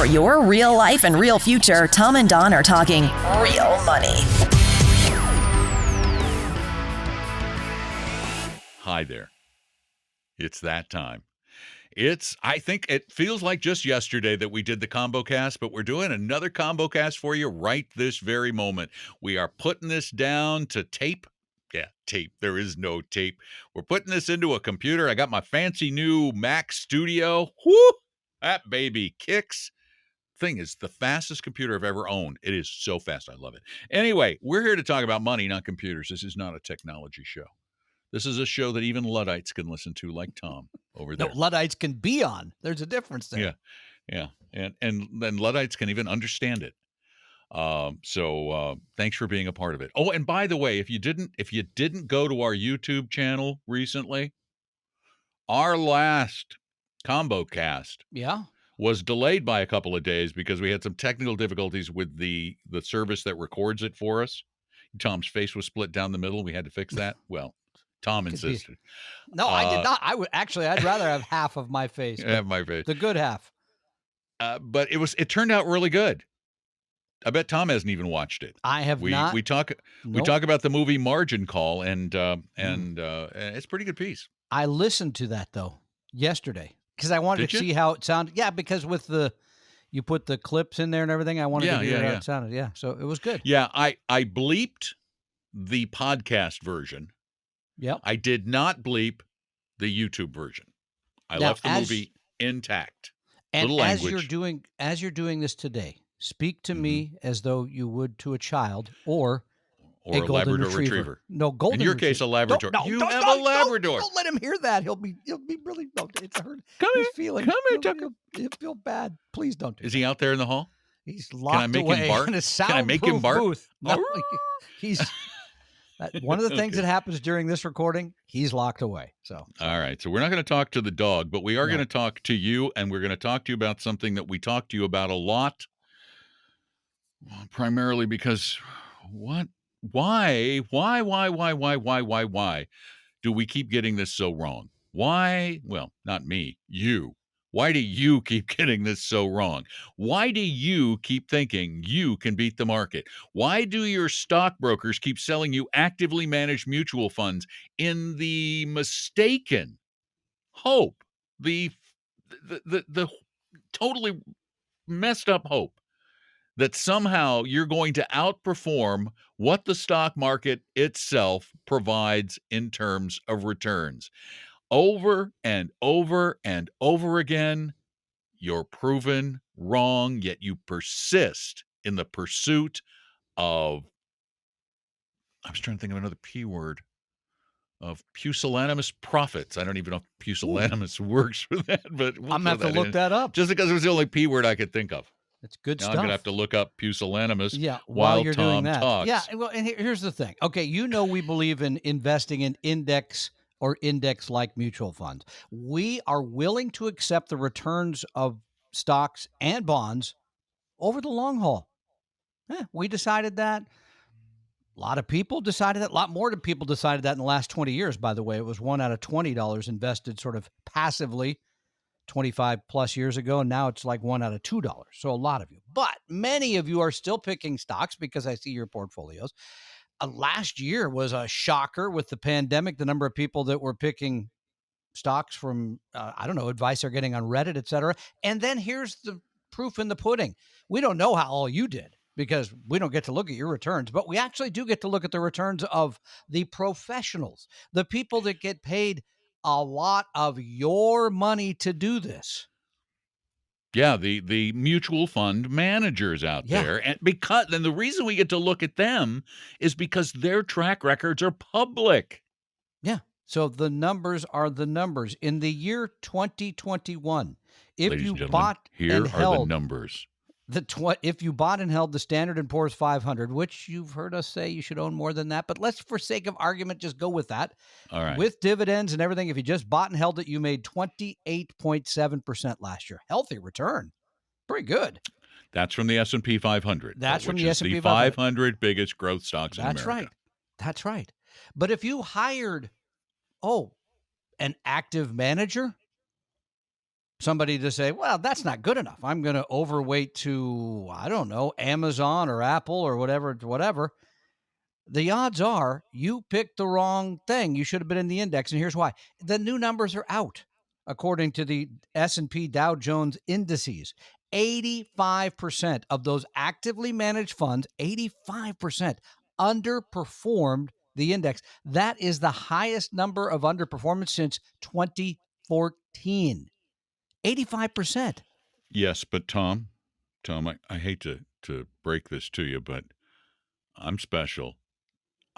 For your real life and real future, Tom and Don are talking real money. Hi there. It's that time. I think it feels like just yesterday that we did the combo cast, but we're doing another combo cast for you right this very moment. We are putting this down to tape. Yeah, tape. There is no tape. We're putting this into a computer. I got my fancy new Mac Studio. Whoo! That baby kicks. Thing is the fastest computer I've ever owned. It is so fast. I love it. Anyway, we're here to talk about money, not computers. This is not a technology show. This is a show that even Luddites can listen to, like Tom over there. No, Luddites can be on. There's a difference there. Yeah. And then Luddites can even understand it. So thanks for being a part of it. Oh, and by the way, if you didn't go to our YouTube channel recently, our last combo cast was delayed by a couple of days because we had some technical difficulties with the service that records it for us. Tom's face was split down the middle. We had to fix that. Well, Tom insisted. No, I did not. I'd rather have half of my face. Have my face. The good half. But it turned out really good. I bet Tom hasn't even watched it. I have not. We talk about the movie Margin Call, and it's a pretty good piece. I listened to that though yesterday because I wanted to see how it sounded. Yeah, because with you put the clips in there and everything, I wanted to hear how it sounded. Yeah, so it was good. Yeah, I bleeped the podcast version. Yep. I did not bleep the YouTube version. I left the movie intact. And Little as language. you're doing this today, speak to me as though you would to a child or a Labrador retriever. No, golden. In your retriever. case, a Labrador. You have a Labrador. Don't let him hear that. He'll be really. It's hurt. Come He's here. feeling. Come here, Tucker. He'll feel bad. Please don't do that. Is he out there in the hall? He's locked away Can I make him bark? in a soundproof Can I make him bark? booth. No, he's. One of the things that happens during this recording, he's locked away. So all right. So we're not going to talk to the dog, but we are going to talk to you, and we're going to talk to you about something that we talk to you about a lot. Primarily because why do we keep getting this so wrong? Why? Well, not me, you. Why do you keep getting this so wrong? Why do you keep thinking you can beat the market? Why do your stockbrokers keep selling you actively managed mutual funds in the mistaken hope, the totally messed up hope that somehow you're going to outperform what the stock market itself provides in terms of returns? Over and over and over again, you're proven wrong, yet you persist in the pursuit of, I was trying to think of another P word, of pusillanimous profits. I don't even know if pusillanimous works for that, but I'm going to have to look that up. Just because it was the only P word I could think of. It's good stuff. I'm going to have to look up pusillanimous while you're Tom doing that. talks. Yeah, well, and here's the thing. Okay, we believe in investing in index or index-like mutual funds. We are willing to accept the returns of stocks and bonds over the long haul. We decided that. A lot of people decided that. A lot more people decided that in the last 20 years, by the way. It was $1 out of $20 invested sort of passively 25 plus years ago, and now it's like $1 out of $2. So a lot of you. But many of you are still picking stocks because I see your portfolios. Last year was a shocker with the pandemic, the number of people that were picking stocks from, advice they're getting on Reddit, et cetera. And then here's the proof in the pudding. We don't know how all you did because we don't get to look at your returns, but we actually do get to look at the returns of the professionals, the people that get paid a lot of your money to do this. Yeah, the mutual fund managers out there. And the reason we get to look at them is because their track records are public. Yeah. So the numbers are the numbers. In the year 2021, if Ladies you and gentlemen, bought here and are held the numbers. If you bought and held the Standard & Poor's 500, which you've heard us say you should own more than that, but let's, for sake of argument, just go with that. All right. With dividends and everything, if you just bought and held it, you made 28.7% last year. Healthy return. Pretty good. That's from the S&P 500. That's from the S&P 500 biggest growth stocks in America. That's right. That's right. But if you hired, an active manager, somebody to say, well, that's not good enough. I'm going to overweight to, I don't know, Amazon or Apple or whatever. The odds are you picked the wrong thing. You should have been in the index. And here's why. The new numbers are out. According to the S&P Dow Jones indices, 85% of those actively managed funds, 85% underperformed the index. That is the highest number of underperformance since 2014. 85%. Yes, but Tom, I hate to break this to you, but I'm special.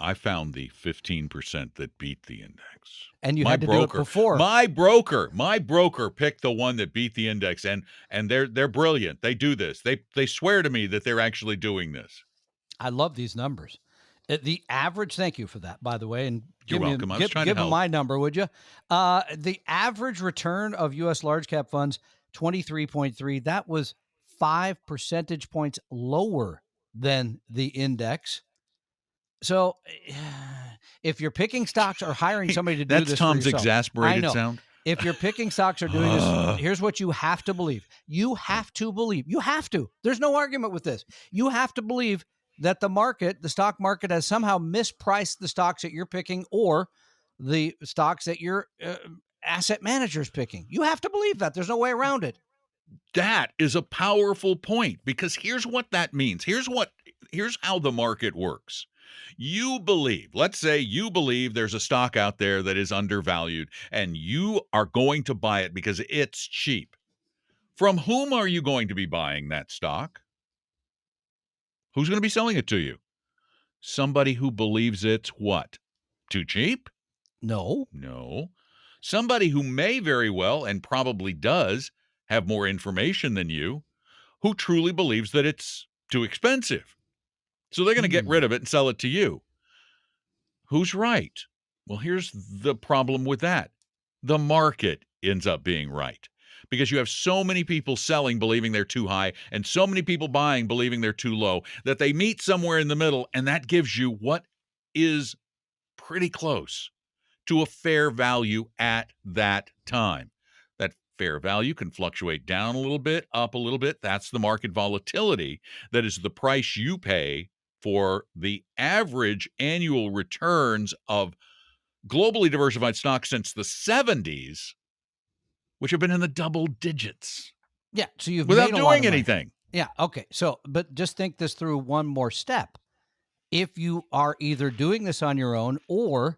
I found the 15% that beat the index. And you had to do it before. My broker picked the one that beat the index, and they're brilliant. They do this. They swear to me that they're actually doing this. I love these numbers. The average, thank you for that, by the way. And You're welcome. I was trying to help. Give them my number, would you? The average return of U.S. large cap funds, 23.3. That was 5 percentage points lower than the index. So if you're picking stocks or hiring somebody to do this, that's Tom's for yourself, exasperated I know. sound. If you're picking stocks or doing this, here's what you have to believe. You have to believe. You have to. There's no argument with this. You have to believe that the stock market has somehow mispriced the stocks that you're picking or the stocks that your asset manager's picking. You have to believe that. There's no way around it. That is a powerful point, because here's what that means. Here's how the market works. Let's say you believe there's a stock out there that is undervalued, and you are going to buy it because it's cheap. From whom are you going to be buying that stock? Who's going to be selling it to you? Somebody who believes it's what? Too cheap? No. Somebody who may very well, and probably does, have more information than you, who truly believes that it's too expensive. So they're going to get rid of it and sell it to you. Who's right? Well, here's the problem with that. The market ends up being right, because you have so many people selling believing they're too high and so many people buying believing they're too low that they meet somewhere in the middle, and that gives you what is pretty close to a fair value at that time. That fair value can fluctuate down a little bit, up a little bit. That's the market volatility. That is the price you pay for the average annual returns of globally diversified stocks since the 70s, which have been in the double digits. Yeah, so you've without made a lot doing of money. anything. Yeah, okay. So, but just think this through one more step. If you are either doing this on your own or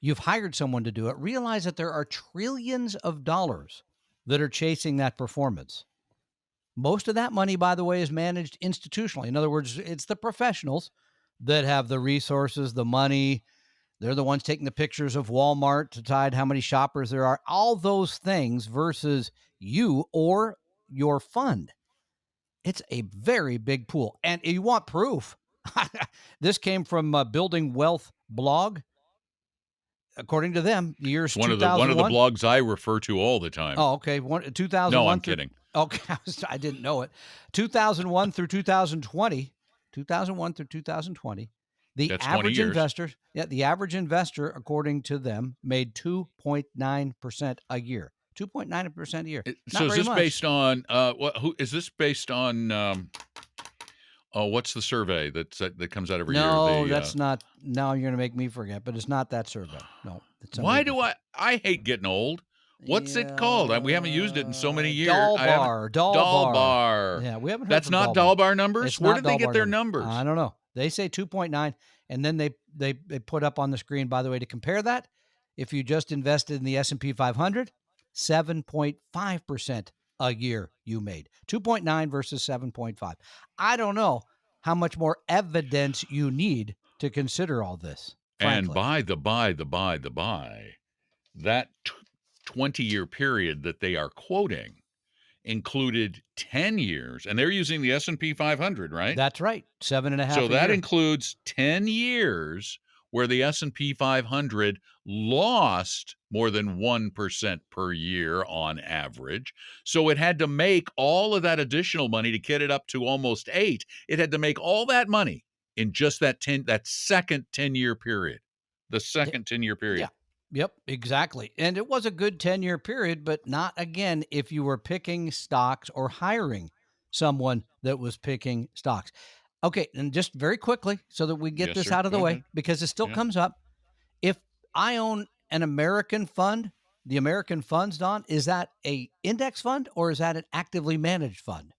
you've hired someone to do it, realize that there are trillions of dollars that are chasing that performance. Most of that money, by the way, is managed institutionally. In other words, it's the professionals that have the resources, the money. They're the ones taking the pictures of Walmart to decide how many shoppers there are. All those things versus you or your fund. It's a very big pool. And you want proof. This came from Building Wealth blog. According to them, the years 2001. One of the blogs I refer to all the time. Oh, okay. 2001. No, I'm kidding. Okay, I didn't know it. 2001 through 2020. 2001 through 2020. That's average investor, the average investor, according to them, made 2.9% a year. 2.9% a year. So is this based on who is this based on? What's the survey that comes out every year? No, that's not. Now you're going to make me forget, but it's not that survey. No. Why do I hate getting old? What's it called? We haven't used it in so many years. Dalbar. Yeah, we haven't heard. That's not Dalbar numbers. Where did they get their numbers? I don't know. They say 2.9, and then they put up on the screen, by the way, to compare that. If you just invested in the S&P 500, 7.5% a year you made. 2.9 versus 7.5. I don't know how much more evidence you need to consider all this. Frankly. And by the by, that 20-year period that they are quoting included 10 years, and they're using the S&P 500, right? That's right, 7.5. So that includes 10 years where the S&P 500 lost more than 1% per year on average. So it had to make all of that additional money to get it up to almost 8. It had to make all that money in just that second 10-year period. The second 10-year period. Yeah. Yep, exactly. And it was a good 10-year period, but not again if you were picking stocks or hiring someone that was picking stocks. Okay, and just very quickly so that we get Yes, this sir. out of the Go way ahead. because it still Yeah. comes up. If I own an American fund, the American funds, Don, is that a index fund or is that an actively managed fund?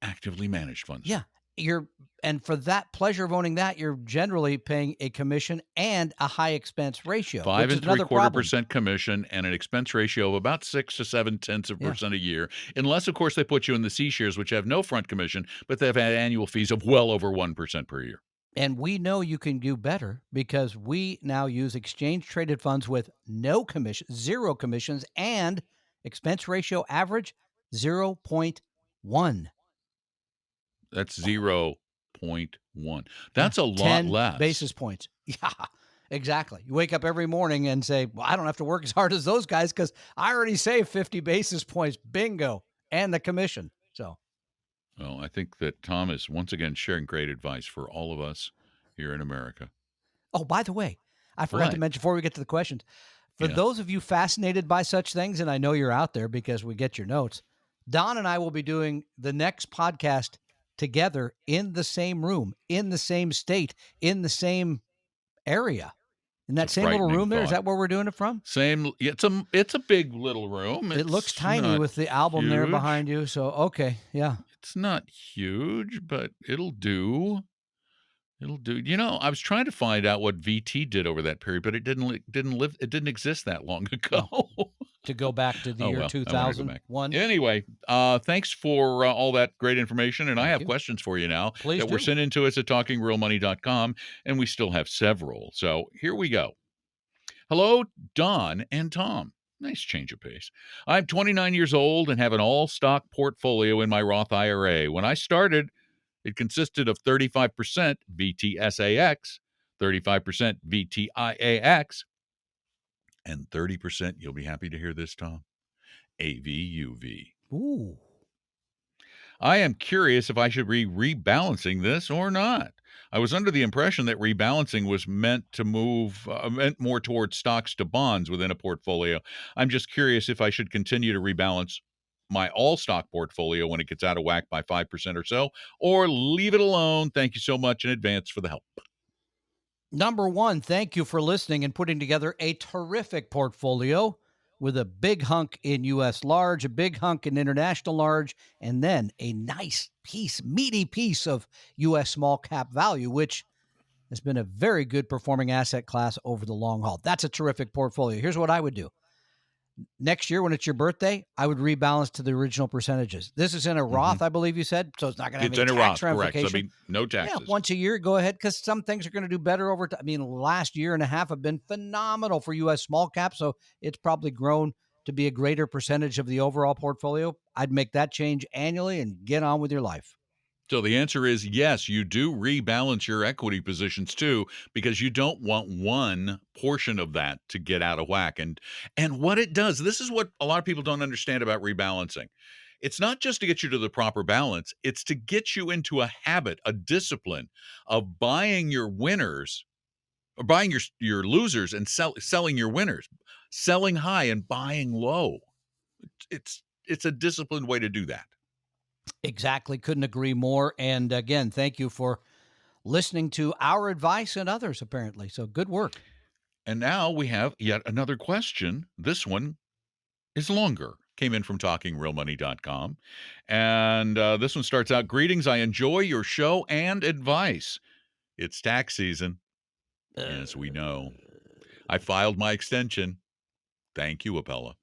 Actively managed funds, Yeah, sir. and for that pleasure of owning that, you're generally paying a commission and a high expense ratio, Five which is and three another quarter problem. percent commission and an expense ratio of about 6 to 7 tenths of % a year, unless of course they put you in the C shares, which have no front commission, but they've had annual fees of well over 1% per year. And we know you can do better because we now use exchange traded funds with no commission, zero commissions, and expense ratio average 0.1. That's 0.1. Yeah, That's a lot 10 less. basis points. Yeah, exactly. You wake up every morning and say, well, I don't have to work as hard as those guys because I already saved 50 basis points. Bingo. And the commission. So, Well, I think that Tom is once again sharing great advice for all of us here in America. oh, by the way, I forgot to What? mention before we get to the questions. For Yeah. those of you fascinated by such things, and I know you're out there because we get your notes, Don and I will be doing the next podcast together in the same room, in the same state, in the same area. In It's a that same little frightening room there, is thought. that where we're doing it from? Same. It's a big little room. It looks It's tiny not with the album there huge. behind you. So, okay. Yeah. It's not huge, but it'll do. It'll do. You know, I was trying to find out what VT did over that period, but it didn't exist that long ago. Oh, to go back to the Oh year well, I want to go back. 2001. Anyway, thanks for all that great information, and I Thank have you. questions for you now Please that were do. sent in to us at talkingrealmoney.com, and we still have several. So here we go. Hello, Don and Tom. Nice change of pace. I'm 29 years old and have an all stock portfolio in my Roth IRA. When I started, it consisted of 35% VTSAX, 35% VTIAX, and 30%, you'll be happy to hear this, Tom, AVUV. Ooh. I am curious if I should be rebalancing this or not. I was under the impression that rebalancing was meant more towards stocks to bonds within a portfolio. I'm just curious if I should continue to rebalance my all stock portfolio when it gets out of whack by 5% or so, or leave it alone. Thank you so much in advance for the help. Number one, thank you for listening and putting together a terrific portfolio with a big hunk in U.S. large, a big hunk in international large, and then a nice piece, meaty piece of U.S. small cap value, which has been a very good performing asset class over the long haul. That's a terrific portfolio. Here's what I would do. Next year, when it's your birthday, I would rebalance to the original perctages. This is in a Roth, I believe you said, so it's not going to have It's any in a tax Roth, correct. So, ramification. no Yeah, taxes. once a year, go ahead, because some things are going to do better over time. I mean, last year and a half have been phenomenal for U.S. small cap, so it's probably grown to be a greater percentage of the overall portfolio. I'd make that change annually and get on with your life. So the answer is yes, you do rebalance your equity positions too, because you don't want one portion of that to get out of whack. And what it does, this is what a lot of people don't understand about rebalancing. It's not just to get you to the proper balance, it's to get you into a habit, a discipline of buying your winners or buying your losers and selling your winners, selling high and buying low. It's a disciplined way to do that. Exactly. Couldn't agree more. And again, thank you for listening to our advice and others, apparently. So good work. And now we have yet another question. This one is longer. Came in from talkingrealmoney.com. And this one starts out, greetings. I enjoy your show and advice. It's tax season. As we know. I filed my extension. Thank you, Appella.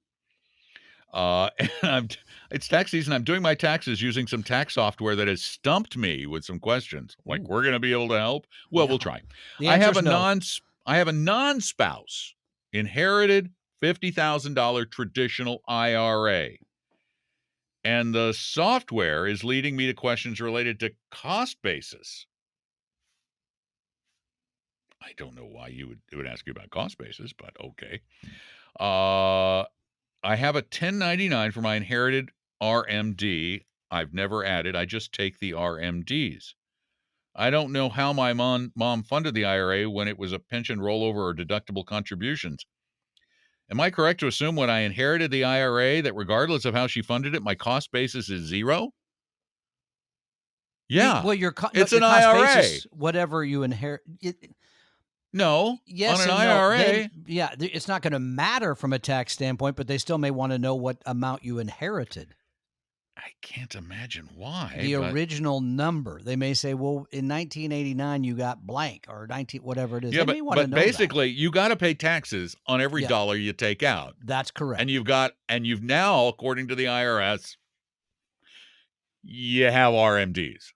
And it's tax season. I'm doing my taxes using some tax software that has stumped me with some questions. Like, we're going to be able to help? Well, we'll try. The I have answer's no. I have a non-spouse inherited $50,000 traditional IRA. And the software is leading me to questions related to cost basis. I don't know why it would ask you about cost basis, but okay. I have a 1099 for my inherited RMD. I've never added. I just take the RMDs. I don't know how my mom funded the IRA when it was a pension rollover or deductible contributions. Am I correct to assume when I inherited the IRA that regardless of how she funded it, my cost basis is zero? Yeah, Well, it's your an cost IRA. basis, whatever you inherit. No, on Yes an and no. IRA. It's not going to matter from a tax standpoint, but they still may want to know what amount you inherited. I can't imagine why. The but original number. They may say, well, in 1989 you got blank, or 19 whatever it is. Yeah, They may want to but know basically, you got to pay taxes on every Yeah. dollar you take out. That's correct. And you've now, according to the IRS, you have RMDs.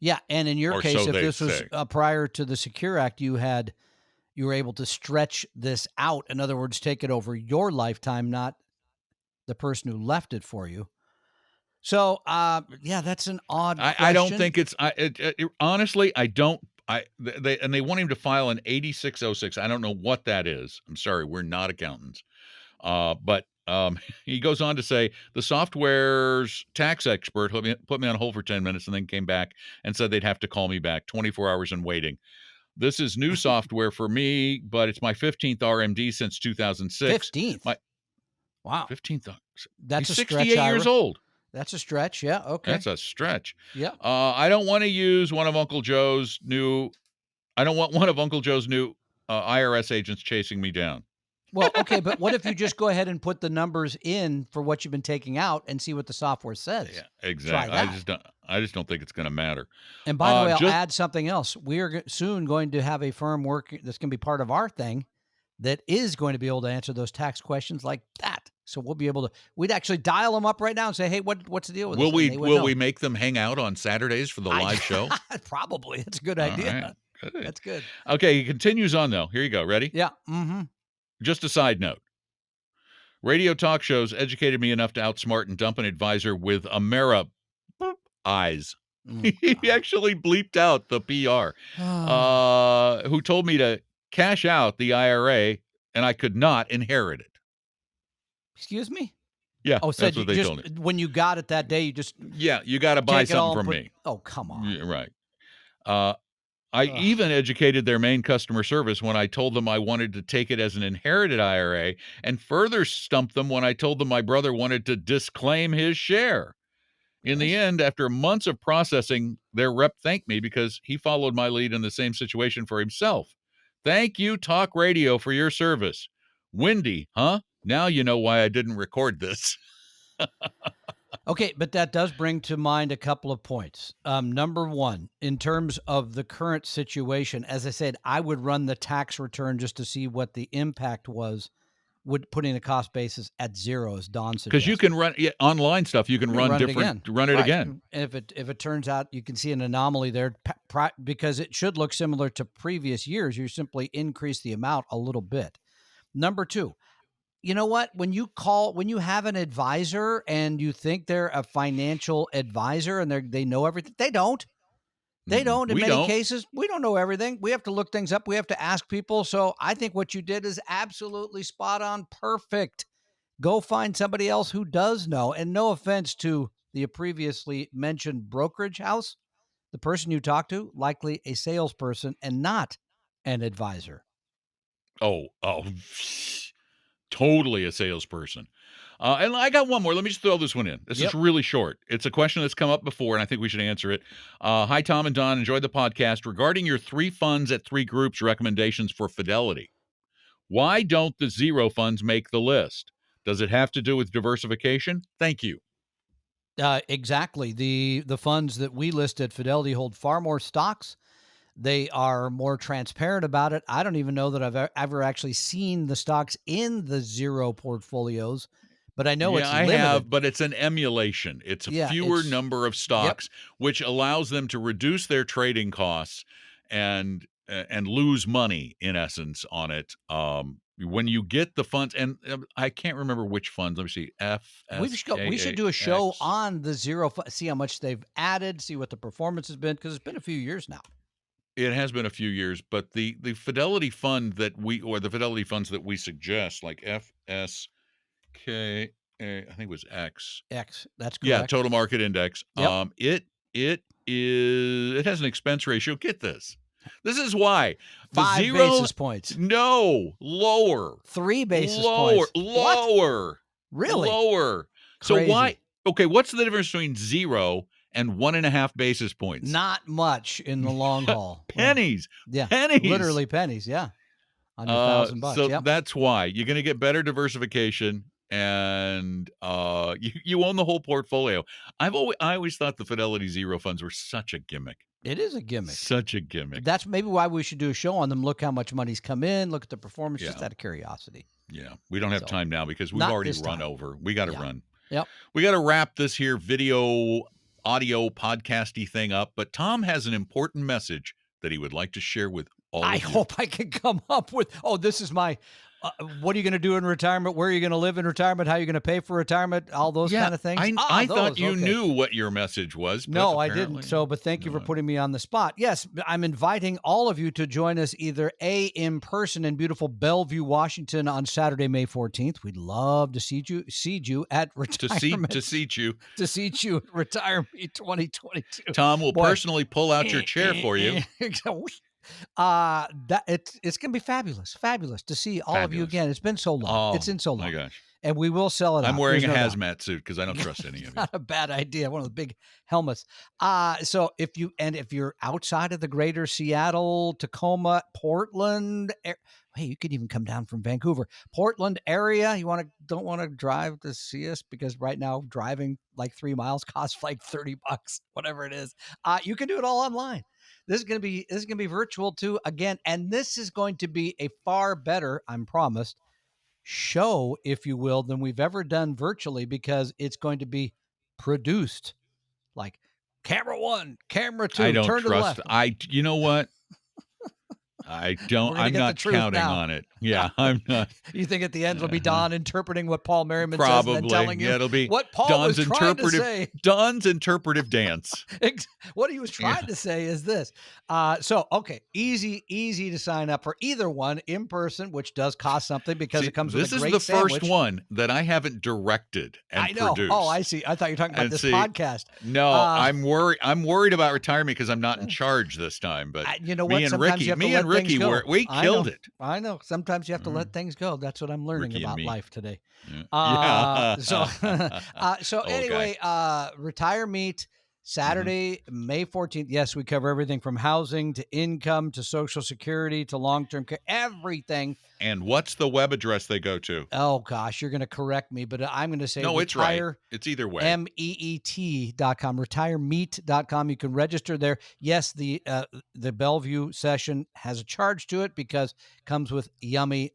Yeah, and in your Or case, so if they this was say. prior to the Secure Act, you were able to stretch this out. In other words, take it over your lifetime, not the person who left it for you. So, that's an odd question. I don't think it's. Honestly, I don't. They want him to file an 8606. I don't know what that is. I'm sorry, we're not accountants. But he goes on to say the software's tax expert put me on hold for 10 minutes and then came back and said they'd have to call me back. 24 hours in waiting. This is new software for me, but it's my 15th RMD since 2006. 15th. Wow. 15th. That's He's a 68 stretch, years old. That's a stretch. Yeah. Okay. That's a stretch. Yeah. I don't want to use one of Uncle Joe's new. I don't want one of Uncle Joe's new IRS agents chasing me down. Well, okay, but what if you just go ahead and put the numbers in for what you've been taking out and see what the software says? Yeah, exactly. I just don't think it's going to matter. And by the way, I'll add something else. We are soon going to have a firm working that's going to be part of our thing that is going to be able to answer those tax questions like that. So we'll be able to. We'd actually dial them up right now and say, "Hey, what's the deal with this?" Will we make them hang out on Saturdays for the live show? Probably. It's a good idea. All right. Good. That's good. Okay, he continues on though. Here you go. Ready? Yeah. Mm-hmm. Just a side note. Radio talk shows educated me enough to outsmart and dump an advisor with Amera eyes. He actually bleeped out the PR. Who told me to cash out the IRA and I could not inherit it. Excuse me? Yeah, so that's what they told me. When you got it that day, you just you got to buy something from me. Oh, come on. Yeah, right. I even educated their main customer service when I told them I wanted to take it as an inherited IRA, and further stumped them when I told them my brother wanted to disclaim his share. In the end, after months of processing, their rep thanked me because he followed my lead in the same situation for himself. Thank you, Talk Radio, for your service. Windy, huh? Now you know why I didn't record this. Okay, but that does bring to mind a couple of points. Number one, in terms of the current situation, as I said, I would run the tax return just to see what the impact was, putting the cost basis at zero, as Don suggested. Because you can run online stuff. You can run different. Run it again. And if it turns out you can see an anomaly there, because it should look similar to previous years, you simply increase the amount a little bit. Number two, you know what? When you have an advisor and you think they're a financial advisor and they know everything, they don't. They don't. In many cases, we don't know everything. We have to look things up. We have to ask people. So I think what you did is absolutely spot on. Perfect. Go find somebody else who does know. And no offense to the previously mentioned brokerage house, the person you talk to, likely a salesperson and not an advisor. Oh. Totally a salesperson. And I got one more. Let me just throw this one in. This is really short. It's a question that's come up before, and I think we should answer it. Hi, Tom and Don. Enjoyed the podcast. Regarding your 3 funds at 3 groups recommendations for Fidelity, why don't the zero funds make the list? Does it have to do with diversification? Thank you. Exactly. The funds that we list at Fidelity hold far more stocks. They are more transparent about it. I don't even know that I've ever actually seen the stocks in the zero portfolios, but I know it's limited. I have, but it's an emulation. It's a fewer number of stocks, which allows them to reduce their trading costs and lose money, in essence, on it. When you get the funds, and I can't remember which funds. Let me see. We should do a show on the zero, see how much they've added, see what the performance has been, because it's been a few years now. It has been a few years, but the Fidelity fund the Fidelity funds that we suggest, like FSK, I think it was X. X, that's correct. Yeah, total market index. Yep. It has an expense ratio. Get this. This is why. The 5 zero, basis points. No, lower. 3 basis Lower. points. Lower. Really? Lower. Crazy. So why? Okay, what's the difference between 0 and 1.5 basis points? Not much in the long haul. Pennies. Yeah. Pennies. Literally pennies. Yeah. On your $1,000. So Yep. that's why you're going to get better diversification, and you own the whole portfolio. I always thought the Fidelity Zero funds were such a gimmick. It is a gimmick. Such a gimmick. That's maybe why we should do a show on them. Look how much money's come in. Look at the performance, Yeah. just out of curiosity. Yeah, we don't have time now because we've Not already this run time. over. We got to run. Yep. We got to wrap this here video, audio, podcasty thing up. But Tom has an important message that he would like to share with all of you. I hope I can come up with, this is my, what are you going to do in retirement? Where are you going to live in retirement? How are you going to pay for retirement? All those kind of things. I thought you knew what your message was. But no, I didn't. So, but thank you for putting me on the spot. Yes, I'm inviting all of you to join us either in person in beautiful Bellevue, Washington on Saturday, May 14th. We'd love to see you at retirement. To seat you at Retirement 2022. Tom will personally pull out your chair for you. It's gonna be fabulous to see all of you again. It's been so long. It's in so long. My gosh. And we will sell it. I'm out. wearing There's a no hazmat suit because I don't trust any of you. Not a bad idea. One of the big helmets. So if you're outside of the greater Seattle, Tacoma, Portland, hey, you could even come down from Vancouver, Portland area. You don't want to drive to see us because right now driving like 3 miles costs like $30, whatever it is. You can do it all online. This is gonna be virtual too again, and this is going to be a far better, I'm promised, show, if you will, than we've ever done virtually because it's going to be produced like camera 1, camera 2, I don't turn to the trust. left. You know what? I don't. I'm not counting on it. Yeah, I'm not. You think at the end it'll be Don interpreting what Paul Merriman Probably. says and then telling you it'll be what Paul Don's was trying to say. Don's interpretive dance. What he was trying to say is this. Easy to sign up for either one in person, which does cost something because it comes with a great This is the sandwich. first one that I haven't directed and I know. produced. Oh, I see. I thought you were talking about this podcast. No, I'm worried about retirement because I'm not in charge this time. But you know what? Me and Ricky, we killed it. I know. Sometimes you have to let things go. That's what I'm learning Ricky about life today. Yeah. Anyway, Retire Meet Saturday, May 14th. Yes, we cover everything from housing to income to Social Security to long-term care, everything. And what's the web address they go to? Oh, gosh, you're going to correct me, but I'm going to say no, it's right. It's either way. MEET.com, retiremeet.com. You can register there. Yes, the Bellevue session has a charge to it because it comes with yummy,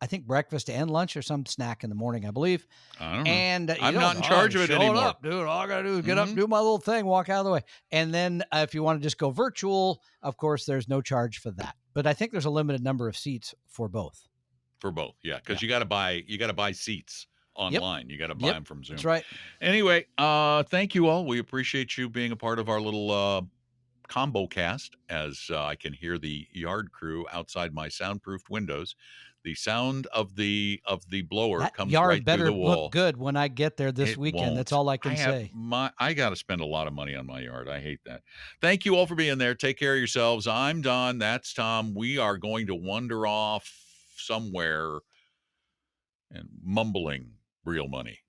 I think, breakfast and lunch or some snack in the morning, I believe. I don't know. And I'm not in charge of it anymore. Up, dude. All I got to do is get up, do my little thing, walk out of the way. And then if you want to just go virtual, of course, there's no charge for that. But I think there's a limited number of seats for both. For both, yeah, because you got to buy seats online. Yep. You got to buy them from Zoom. That's right. Anyway, thank you all. We appreciate you being a part of our little combo cast. As I can hear the yard crew outside my soundproofed windows. The sound of the blower that comes yard right better through the wall. Look good when I get there this weekend. Won't. That's all I can say. I got to spend a lot of money on my yard. I hate that. Thank you all for being there. Take care of yourselves. I'm Don. That's Tom. We are going to wander off somewhere and mumbling real money.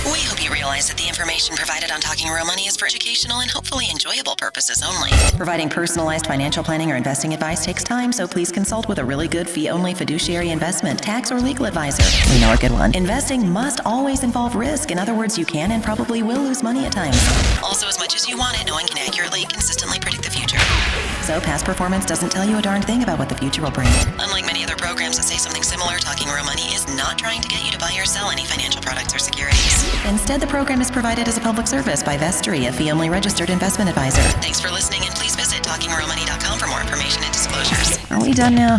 We hope you realize that the information provided on Talking Real Money is for educational and hopefully enjoyable purposes only. Providing personalized financial planning or investing advice takes time, so please consult with a really good fee-only fiduciary investment, tax, or legal advisor. We know a good one. Investing must always involve risk. In other words, you can and probably will lose money at times. Also, as much as you want it, no one can accurately and consistently predict the future. So past performance doesn't tell you a darn thing about what the future will bring. Unlike many other programs that say something similar, Talking Real Money is not trying to get you to buy or sell any financial products or securities. Instead, the program is provided as a public service by Vestry, a fee-only registered investment advisor. Thanks for listening, and please visit TalkingRealMoney.com for more information and disclosures. Are we done now?